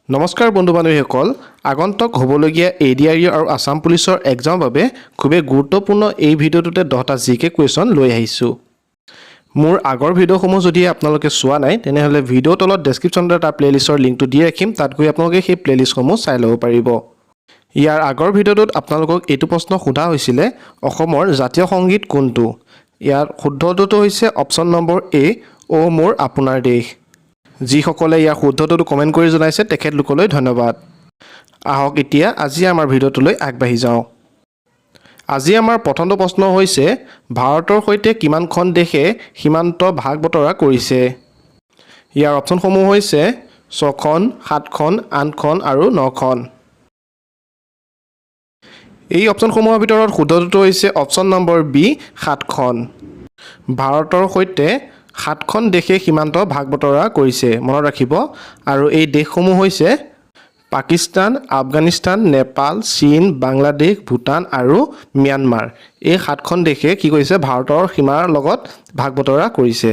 নমস্কাৰ বন্ধু বান্ধৱীসকল আগন্তুক হ'বলগীয়া এডিআৰই আৰু আসাম পুলিচৰ এক্সামৰ বাবে খুবেই গুৰুত্বপূৰ্ণ এই ভিডিঅ'টোতে 10টা জিকে কুৱেশ্যন লৈ আহিছোঁ মোৰ আগৰ ভিডিঅ'সমূহ যদি আপোনালোকে চোৱা নাই তেনেহলে ভিডিঅ' তলত ডেসক্ৰিপচনত এটা প্লেলিষ্টৰ লিংকটো দি ৰাখিম তাত গৈ আপোনালোকে সেই প্লেলিষ্টসমূহ চাই ল'ব পাৰিব ইয়াৰ আগৰ ভিডিঅ'টোত আপোনালোকক এইটো প্ৰশ্ন সোধা হৈছিল অসমৰ জাতীয় সংগীত কোনটো ইয়াৰ শুদ্ধটো হৈছে অপচন নম্বৰ এ ও মোৰ আপোনাৰ দেশ যিসকলে ইয়াৰ শুদ্ধটো কমেন্ট কৰি জনাইছে তেখেতলোকলৈ ধন্যবাদ আহক এতিয়া আজি আমাৰ ভিডিঅ'টোলৈ আগবাঢ়ি যাওঁ আজি আমাৰ প্ৰথমটো প্ৰশ্ন হৈছে ভাৰতৰ সৈতে কিমানখন দেশে সীমান্ত ভাগ বতৰা কৰিছে ইয়াৰ অপচনসমূহ হৈছে 6খন 7খন 8খন আৰু 9খন এই অপচনসমূহৰ ভিতৰত শুদ্ধটো হৈছে অপচন নম্বৰ বি 7খন ভাৰতৰ সৈতে 7খন দেশে সীমান্ত ভাগ বতৰা কৰিছে মনত ৰাখিব আৰু এই দেশসমূহ হৈছে পাকিস্তান আফগানিস্তান নেপাল চীন বাংলাদেশ ভুটান আৰু ম্যানমাৰ এই 7খন দেশে কি কৰিছে ভাৰতৰ সীমাৰ লগত ভাগ বতৰা কৰিছে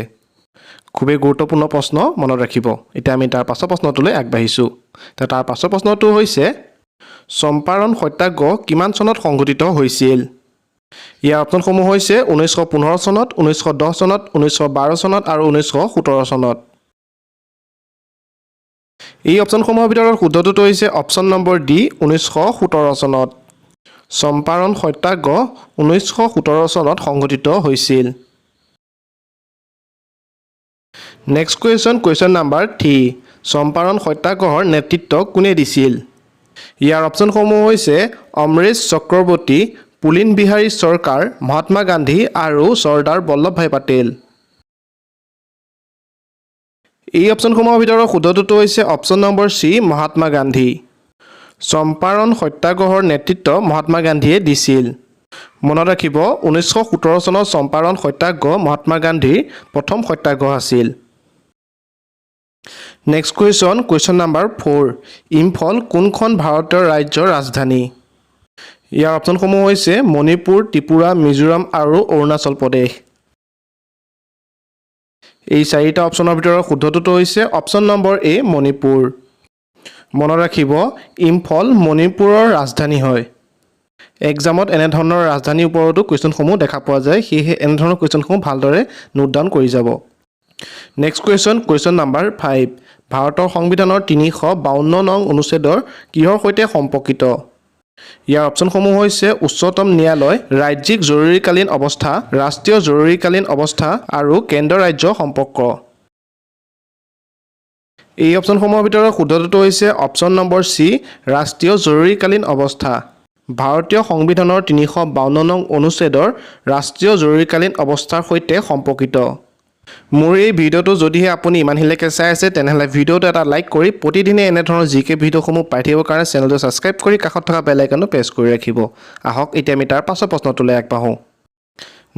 খুবেই গুৰুত্বপূৰ্ণ প্ৰশ্ন মনত ৰাখিব এতিয়া আমি তাৰ পাছৰ প্ৰশ্নটোলৈ আগবাঢ়িছো তাৰ পাছৰ প্ৰশ্নটো হৈছে চম্পাৰণ সত্যাগ্ৰহ কিমান চনত সংঘটিত হৈছিল ইয়াৰ অপচনসমূহ হৈছে 1915 চনত 1910 চনত 1912 চনত আৰু 1917 চনত এই অপচনসমূহৰ ভিতৰত শুদ্ধটো হৈছে অপচন নম্বৰ ডি 1917 চনত চম্পাৰণ সত্যাগ্ৰহ 1917 চনত সংঘটিত হৈছিল নেক্সট কুৱেশ্যন নাম্বাৰ 3 চম্পাৰণ সত্যাগ্ৰহৰ নেতৃত্ব কোনে দিছিল ইয়াৰ অপচনসমূহ হৈছে অমৰেশ চক্ৰৱৰ্তী পুলিন বিহাৰী চৰকাৰ মহাত্মা গান্ধী আৰু চৰ্দাৰ বল্লভভাই পেটেল এই অপচনসমূহৰ ভিতৰত শুদ্ধটো হৈছে অপচন নম্বৰ সি মহাত্মা গান্ধী চম্পাৰণ সত্যাগ্ৰহৰ নেতৃত্ব মহাত্মা গান্ধীয়ে দিছিল মনত ৰাখিব 1917 চনৰ চম্পাৰণ সত্যাগ্ৰহ মহাত্মা গান্ধীৰ প্ৰথম সত্যাগ্ৰহ আছিল নেক্সট কুৱেশ্যন নাম্বাৰ 4 ইম্ফল কোনখন ভাৰতীয় ৰাজ্যৰ ৰাজধানী ইয়াৰ অপচনসমূহ হৈছে মণিপুৰ ত্ৰিপুৰা মিজোৰাম আৰু অৰুণাচল প্ৰদেশ এই চাৰিটা অপচনৰ ভিতৰত শুদ্ধটো হৈছে অপচন নম্বৰ এ মণিপুৰ মনত ৰাখিব ইম্ফল মণিপুৰৰ ৰাজধানী হয় এক্সামত এনে ধৰণৰ ৰাজধানীৰ ওপৰতো কুৱেশ্যনসমূহ দেখা পোৱা যায় সেয়ে এনে ধৰণৰ কুৱেশ্যনসমূহ ভালদৰে নোট ডাউন কৰি যাব নেক্সট কুৱেশ্যন নাম্বাৰ 5 ভাৰতৰ সংবিধানৰ 352 নং অনুচ্ছেদৰ কিহৰ সৈতে সম্পৰ্কিত ইয়াৰ অপচনসমূহ হৈছে উচ্চতম ন্যায়ালয় ৰাজ্যিক জৰুৰীকালীন অৱস্থা ৰাষ্ট্ৰীয় জৰুৰীকালীন অৱস্থা আৰু কেন্দ্ৰ ৰাজ্য সম্পৰ্ক এই অপচনসমূহৰ ভিতৰত শুদ্ধটো হৈছে অপচন নম্বৰ সি ৰাষ্ট্ৰীয় জৰুৰীকালীন অৱস্থা ভাৰতীয় সংবিধানৰ 352 নং অনুচ্ছেদৰ ৰাষ্ট্ৰীয় জৰুৰীকালীন অৱস্থাৰ সৈতে সম্পৰ্কিত মোৰ এই ভিডিঅ'টো যদিহে আপুনি ইমানহিলৈকে চাই আছে তেনেহলে ভিডিঅ'টো এটা লাইক কৰি প্ৰতিদিনে এনে ধৰণৰ জিকে ভিডিঅ'সমূহ পাই থাকিবৰ কাৰণে চেনেলটো সাবস্ক্ৰাইব কৰি কাষত থকা বেল আইকনটো প্ৰেছ কৰি ৰাখিব আহক এতিয়া আমি তাৰ পাছৰ প্ৰশ্নটোলৈ আগবাঢ়ো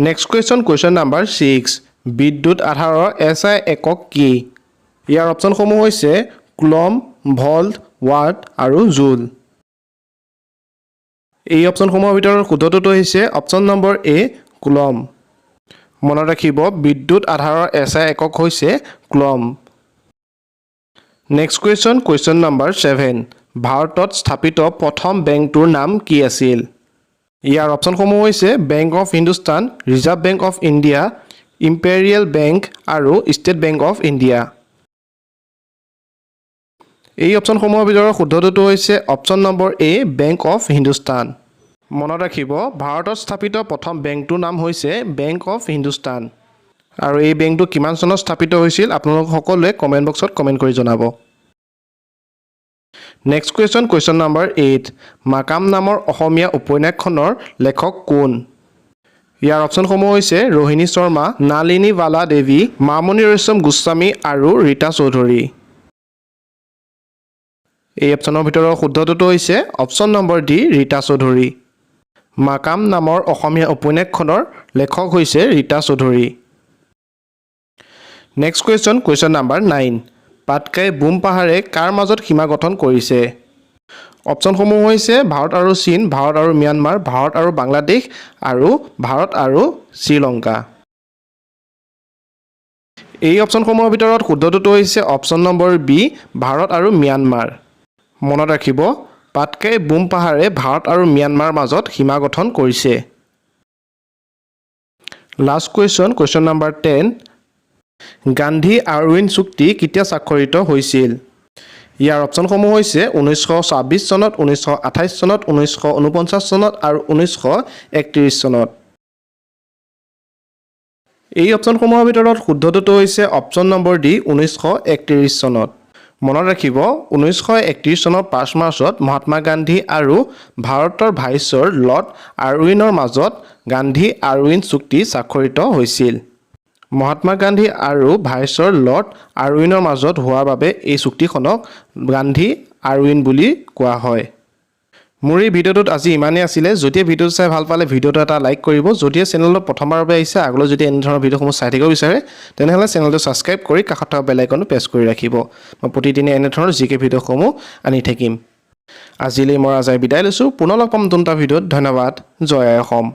নেক্সট কুৱেশ্যন নাম্বাৰ 6 বিদ্যুৎ আধাৰৰ এছআই একক কি ইয়াৰ অপচনসমূহ হৈছে কুলম ভল্ট ৱাট আৰু জুল এই অপচনসমূহৰ ভিতৰত শুদ্ধটো হৈছে অপচন নম্বৰ এ কুলম মনত ৰাখিব বিদ্যুৎ আধাৰৰ এছআই একক হৈছে কুলম নেক্সট কুৱেশ্যন নাম্বাৰ 7 ভাৰতত স্থাপিত প্ৰথম বেংকটোৰ নাম কি আছিল ইয়াৰ অপচনসমূহ হৈছে bank of Hindustan reserve bank of India imperial bank আৰু ষ্টেট বেংক অফ ইণ্ডিয়া এই অপচনসমূহৰ ভিতৰত শুদ্ধটো হৈছে option number A bank of Hindustan মনত ৰাখিব ভাৰতত স্থাপিত প্ৰথম বেংকটোৰ নাম হৈছে বেংক অফ হিন্দুস্তান আৰু এই বেংকটো কিমান চনত স্থাপিত হৈছিল আপোনালোক সকলোৱে কমেন্ট বক্সত কমেন্ট কৰি জনাব নেক্সট কুৱেশ্যন নাম্বাৰ 8 মাকাম নামৰ অসমীয়া উপন্যাসখনৰ লেখক কোন ইয়াৰ অপচনসমূহ হৈছে ৰোহিণী শৰ্মা নালিনী বালা দেৱী মামণি ৰয়ছম গোস্বামী আৰু ৰীতা চৌধুৰী এই অপচনৰ ভিতৰত শুদ্ধটো হৈছে option number D Rita Chowdhury Makam নামৰ অসমীয়া উপন্যাসখনৰ লেখক হৈছে Rita Chowdhury next question number 9 Patkai Bum পাহাৰে কাৰ মাজত সীমা গঠন কৰিছে অপচনসমূহ হৈছে ভাৰত আৰু চীন ভাৰত আৰু ম্যানমাৰ ভাৰত আৰু বাংলাদেশ আৰু ভাৰত আৰু শ্ৰীলংকা এই অপচনসমূহৰ ভিতৰত শুদ্ধটো হৈছে অপচন নম্বৰ বি ভাৰত আৰু ম্যানমাৰ মনত ৰাখিব পাটকাই বুম পাহাৰে ভাৰত আৰু ম্যানমাৰ মাজত সীমা গঠন কৰিছে last question number 10 Gandhi Irwin চুক্তি কেতিয়া স্বাক্ষৰিত হৈছিল ইয়াৰ অপচনসমূহ হৈছে 1926 চনত 1928 চনত 1949 চনত আৰু 1931 চনত এই অপচনসমূহৰ ভিতৰত শুদ্ধটো হৈছে অপচন নম্বৰ ডি 1931 চনত মনত ৰাখিব 1931 চনৰ 5 মাৰ্চত মহাত্মা গান্ধী আৰু ভাৰতৰ ভাইসৰ লৰ্ড আৰউইনৰ মাজত গান্ধী আৰউইন চুক্তি স্বাক্ষৰিত হৈছিল মহাত্মা গান্ধী আৰু ভাইসৰ লৰ্ড আৰউইনৰ মাজত হোৱাৰ বাবে এই চুক্তিখনক গান্ধী আৰউইন বুলি কোৱা হয় মোৰ এই ভিডিঅ'টোত আজি ইমানেই আছিলে যদি ভিডিঅ'টো চাই ভাল পালে ভিডিঅ'টো এটা লাইক কৰিব যদি চেনেলত প্ৰথমবাৰৰ বাবে আহিছে আগলৈ যদি এনে ধৰণৰ ভিডিঅ'সমূহ চাই থাকিব বিচাৰে তেনেহ'লে চেনেলটো ছাবস্ক্ৰাইব কৰি কাষত থকা বেল আইকনটো প্ৰেছ কৰি ৰাখিব মই প্ৰতিদিনে এনে ধৰণৰ জিকে ভিডিঅ'সমূহ আনি থাকিম আজিলৈ মই আজাই বিদায় লৈছোঁ পুনৰ লগ পাম নতুন এটা ভিডিঅ'ত ধন্যবাদ জয় অসম